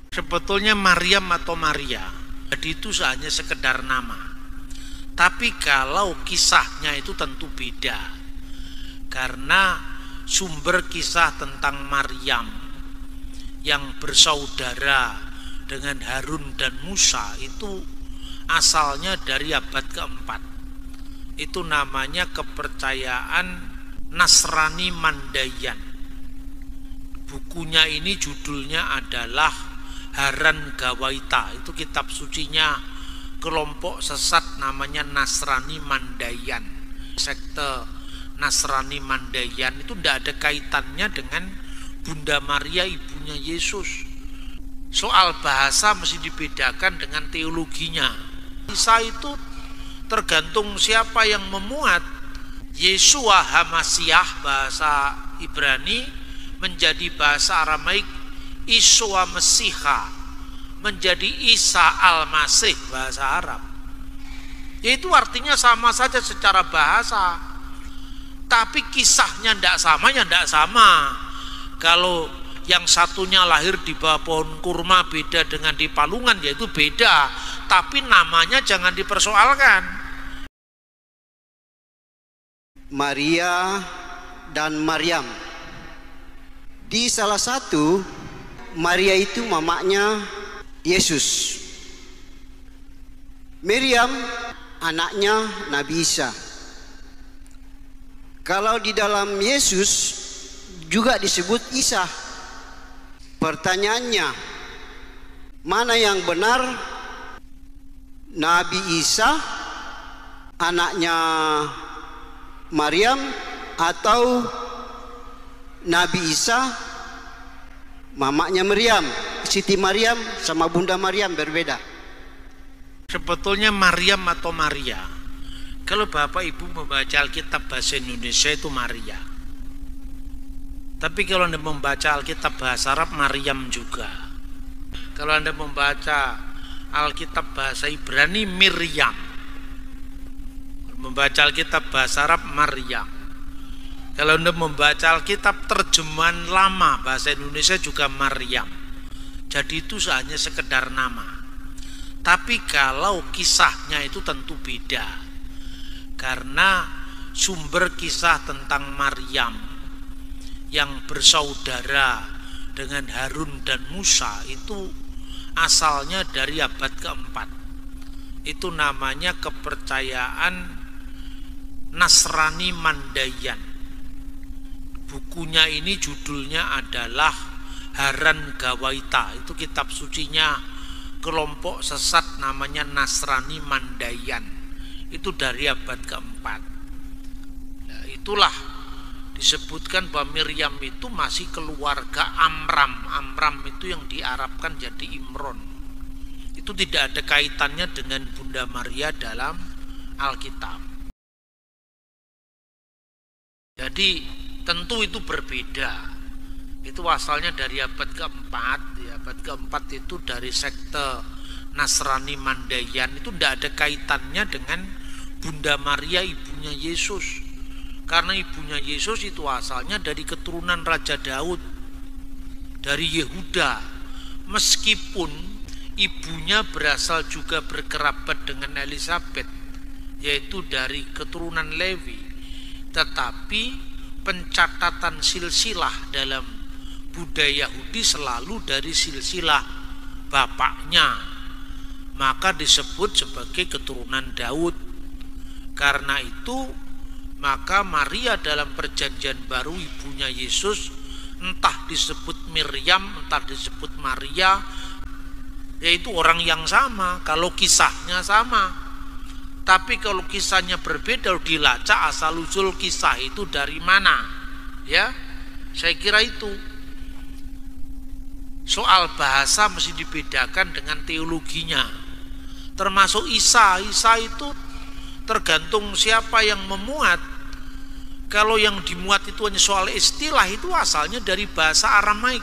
Sebetulnya Maryam atau Maria, jadi itu hanya sekedar nama. Tapi kalau kisahnya itu tentu beda. Karena sumber kisah tentang Maryam yang bersaudara dengan Harun dan Musa itu asalnya dari abad keempat. Itu namanya kepercayaan Nasrani Mandayan. Bukunya ini judulnya adalah Haran Gawaita. Itu kitab sucinya kelompok sesat namanya Nasrani Mandayan. Sekte Nasrani Mandayan itu tidak ada kaitannya dengan Bunda Maria ibunya Yesus. Soal bahasa mesti dibedakan dengan teologinya. Isa itu tergantung siapa yang memuat. Yeshua HaMasyiah bahasa Ibrani menjadi bahasa Aramaik Iswa Mesiha, menjadi Isa Al-Masih bahasa Arab. Itu artinya sama saja secara bahasa. Tapi kisahnya tidak sama, ya tidak sama. Kalau yang satunya lahir di bawah pohon kurma beda dengan di Palungan, yaitu beda. Tapi namanya jangan dipersoalkan. Maria dan Maryam. Di salah satu, Maria itu mamanya Yesus. Maryam anaknya Nabi Isa. Kalau di dalam Yesus juga disebut Isa. Pertanyaannya, mana yang benar? Nabi Isa anaknya Maryam atau Nabi Isa mamanya Maryam? Siti Maryam sama Bunda Maryam berbeda. Sebetulnya Maryam atau Maria, kalau Bapak Ibu membaca Alkitab bahasa Indonesia itu Maria. Tapi kalau Anda membaca Alkitab bahasa Arab, Maryam juga. Kalau Anda membaca Alkitab bahasa Ibrani, Miriam. Membaca Alkitab bahasa Arab, Maryam. Kalau Anda membaca Alkitab terjemahan lama bahasa Indonesia juga Maryam. Jadi itu hanya sekedar nama. Tapi kalau kisahnya itu tentu beda. Karena sumber kisah tentang Maryam yang bersaudara dengan Harun dan Musa itu asalnya dari abad keempat. Itu namanya kepercayaan Nasrani Mandayan. Bukunya ini judulnya adalah Haran Gawaita. Itu kitab sucinya kelompok sesat namanya Nasrani Mandayan. Itu dari abad keempat. Nah, itulah disebutkan bahwa Miriam itu masih keluarga Amram. Amram itu yang diarabkan jadi Imron. Itu tidak ada kaitannya dengan Bunda Maria dalam Alkitab. Jadi tentu itu berbeda. Itu asalnya dari abad keempat. Abad keempat itu dari sekte Nasrani Mandayan. Itu tidak ada kaitannya dengan Bunda Maria ibunya Yesus. Karena ibunya Yesus itu asalnya dari keturunan Raja Daud, dari Yehuda. Meskipun ibunya berasal juga berkerabat dengan Elizabeth, yaitu dari keturunan Lewi. Tetapi pencatatan silsilah dalam budaya Yahudi selalu dari silsilah bapaknya, maka disebut sebagai keturunan Daud. Karena itu maka Maria dalam perjanjian baru ibunya Yesus entah disebut Miriam, entah disebut Maria, yaitu orang yang sama kalau kisahnya sama. Tapi kalau kisahnya berbeda, dilacak asal usul kisah itu dari mana, ya saya kira itu. Soal bahasa mesti dibedakan dengan teologinya. Termasuk Isa itu tergantung siapa yang memuat. Kalau yang dimuat itu hanya soal istilah, itu asalnya dari bahasa Aramaik.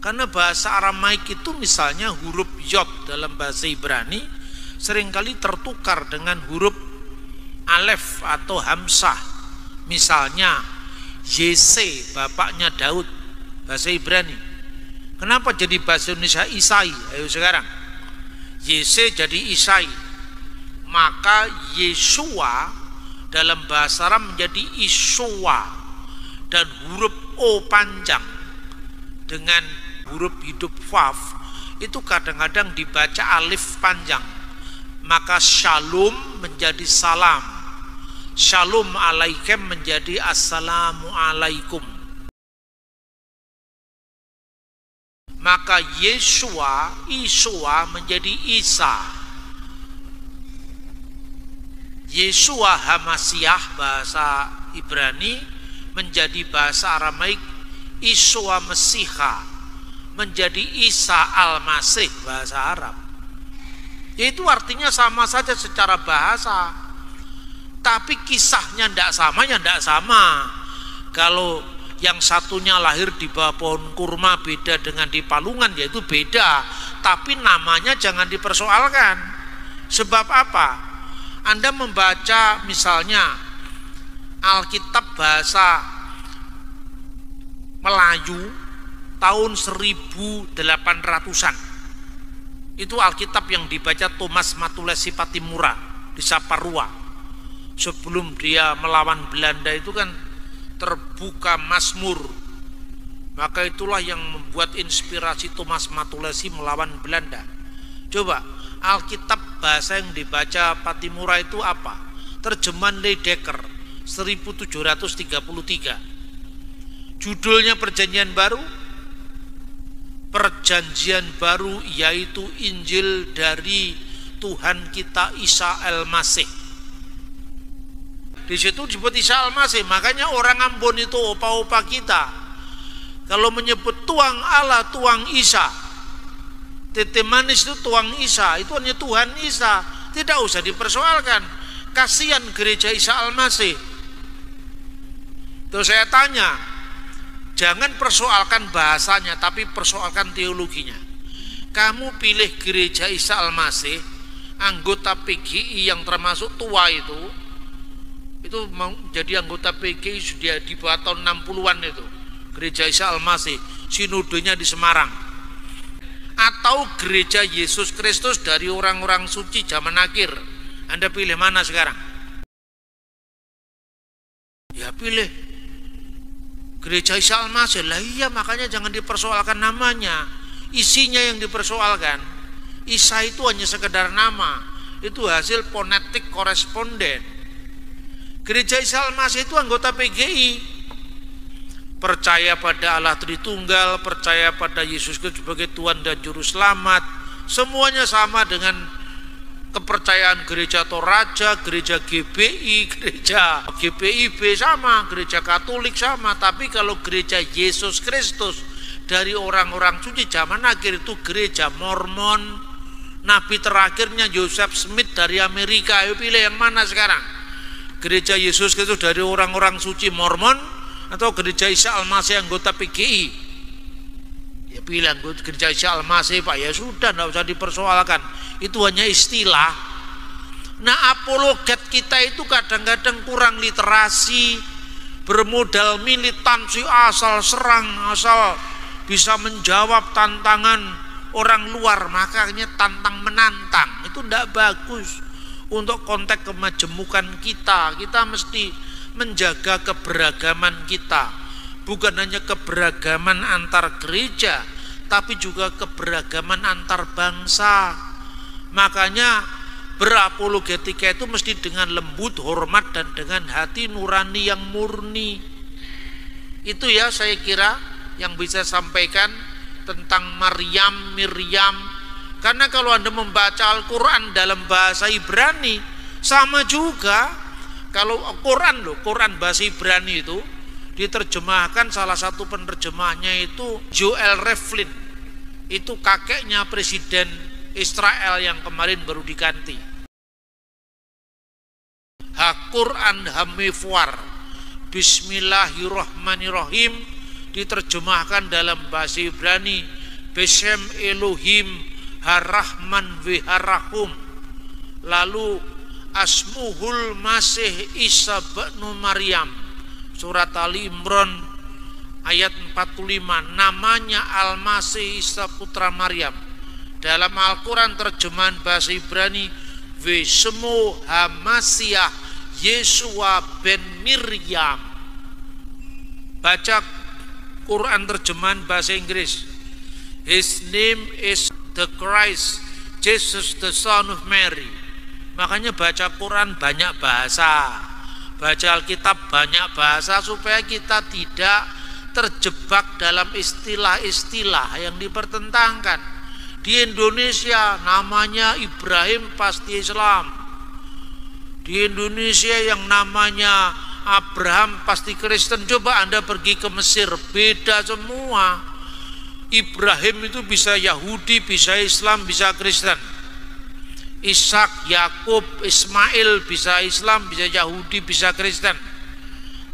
Karena bahasa Aramaik itu misalnya huruf Yod dalam bahasa Ibrani seringkali tertukar dengan huruf Alef atau Hamzah. Misalnya Yese bapaknya Daud bahasa Ibrani. Kenapa jadi bahasa Indonesia Isai? Ayo sekarang. Yese jadi Isai. Maka Yesua dalam bahasa Arab menjadi Iswa, dan huruf O panjang dengan huruf hidup Waf itu kadang-kadang dibaca alif panjang. Maka Shalom menjadi salam, Shalom alaikum menjadi assalamu alaikum. Maka Yesua, Iswa menjadi Isa. Yesua Hamasiah bahasa Ibrani menjadi bahasa Aramaik Iswa Mesiha menjadi Isa Al-Masih bahasa Arab. Itu artinya sama saja secara bahasa, tapi kisahnya tidak sama, ya tidak sama. Kalau yang satunya lahir di bawah pohon kurma beda dengan di palungan, yaitu beda, tapi namanya jangan dipersoalkan. Sebab apa? Anda membaca misalnya Alkitab bahasa Melayu tahun 1800-an. Itu Alkitab yang dibaca Thomas Matulesi Patimura di Saparua. Sebelum dia melawan Belanda itu kan terbuka Mazmur. Maka itulah yang membuat inspirasi Thomas Matulesi melawan Belanda. Coba Alkitab bahasa yang dibaca Patimura itu apa? Terjemahan Leidecker 1733. Judulnya Perjanjian Baru. Perjanjian Baru yaitu Injil dari Tuhan kita Isa Al-Masih. Di situ disebut Isa Al-Masih, makanya orang Ambon itu opa-opa kita. Kalau menyebut tuang Allah, tuang Isa, tete manis itu tuang Isa, itu hanya Tuhan Isa, tidak usah dipersoalkan. Kasihan gereja Isa Al-Masih. Terus saya tanya, jangan persoalkan bahasanya, tapi persoalkan teologinya. Kamu pilih gereja Isa Al-Masih, anggota PGI yang termasuk tua itu mau jadi anggota PGI sudah di bawah tahun 60-an itu. Gereja Isa Al-Masih, sinodenya di Semarang. Atau gereja Yesus Kristus dari orang-orang suci zaman akhir. Anda pilih mana sekarang? Ya pilih gereja Isa Al-Masih. Lah iya, makanya jangan dipersoalkan namanya, isinya yang dipersoalkan. Isa itu hanya sekedar nama, itu hasil fonetik koresponden. Gereja Isa Al-Masih itu anggota PGI, percaya pada Allah Tritunggal, percaya pada Yesus Kristus sebagai Tuhan dan Juru Selamat. Semuanya sama dengan kepercayaan gereja Toraja, gereja GBI, gereja GPIB sama, gereja Katolik sama. Tapi kalau gereja Yesus Kristus dari orang-orang suci zaman akhir itu gereja Mormon. Nabi terakhirnya Joseph Smith dari Amerika. Ayo pilih yang mana sekarang? Gereja Yesus Kristus dari orang-orang suci Mormon atau gereja Isa Al-Masih anggota PGI? Ya pilih gereja Isa Al-Masih, Pak. Ya sudah, tidak usah dipersoalkan. Itu hanya istilah. Nah, apologet kita itu kadang-kadang kurang literasi, bermodal militansi, asal serang, asal bisa menjawab tantangan orang luar, makanya tantang menantang. Itu tidak bagus untuk konteks kemajemukan kita. Kita mesti menjaga keberagaman kita, bukan hanya keberagaman antar gereja, tapi juga keberagaman antar bangsa. Makanya berapologetika itu mesti dengan lembut, hormat, dan dengan hati nurani yang murni. Itu ya saya kira yang bisa sampaikan tentang Miriam. Karena kalau Anda membaca Al-Quran dalam bahasa Ibrani sama juga. Kalau Quran bahasa Ibrani itu diterjemahkan, salah satu penerjemahnya itu Joel Rivlin. Itu kakeknya Presiden Israel yang kemarin baru diganti. Ha-Quran Hamifwar Bismillahirrahmanirrahim diterjemahkan dalam bahasa Ibrani Beshem Elohim Har-Rahman Viharahum. Lalu Asmuhul Masih Isa bin Maryam, surat Ali Imran ayat 45, namanya Al-Masih Isa putra Maryam. Dalam Al-Quran terjemahan bahasa Ibrani, Vesemu Hamasiah Yesua ben Miriam. Baca Quran terjemahan bahasa Inggris, His name is the Christ, Jesus the Son of Mary. Makanya baca Quran banyak bahasa, baca Alkitab banyak bahasa, supaya kita tidak terjebak dalam istilah-istilah yang dipertentangkan. Di Indonesia namanya Ibrahim pasti Islam, di Indonesia yang namanya Abraham pasti Kristen. Coba Anda pergi ke Mesir, beda semua. Ibrahim itu bisa Yahudi, bisa Islam, bisa Kristen. Ishak, Yakub, Ismail bisa Islam, bisa Yahudi, bisa Kristen.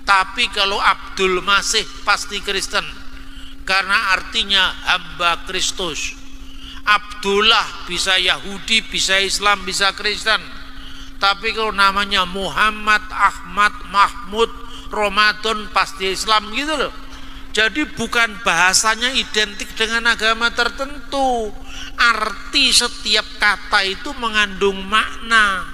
Tapi kalau Abdul Masih pasti Kristen, karena artinya hamba Kristus. Abdullah bisa Yahudi, bisa Islam, bisa Kristen. Tapi kalau namanya Muhammad, Ahmad, Mahmud, Ramadan pasti Islam gitu loh. Jadi bukan bahasanya identik dengan agama tertentu. Arti setiap kata itu mengandung makna.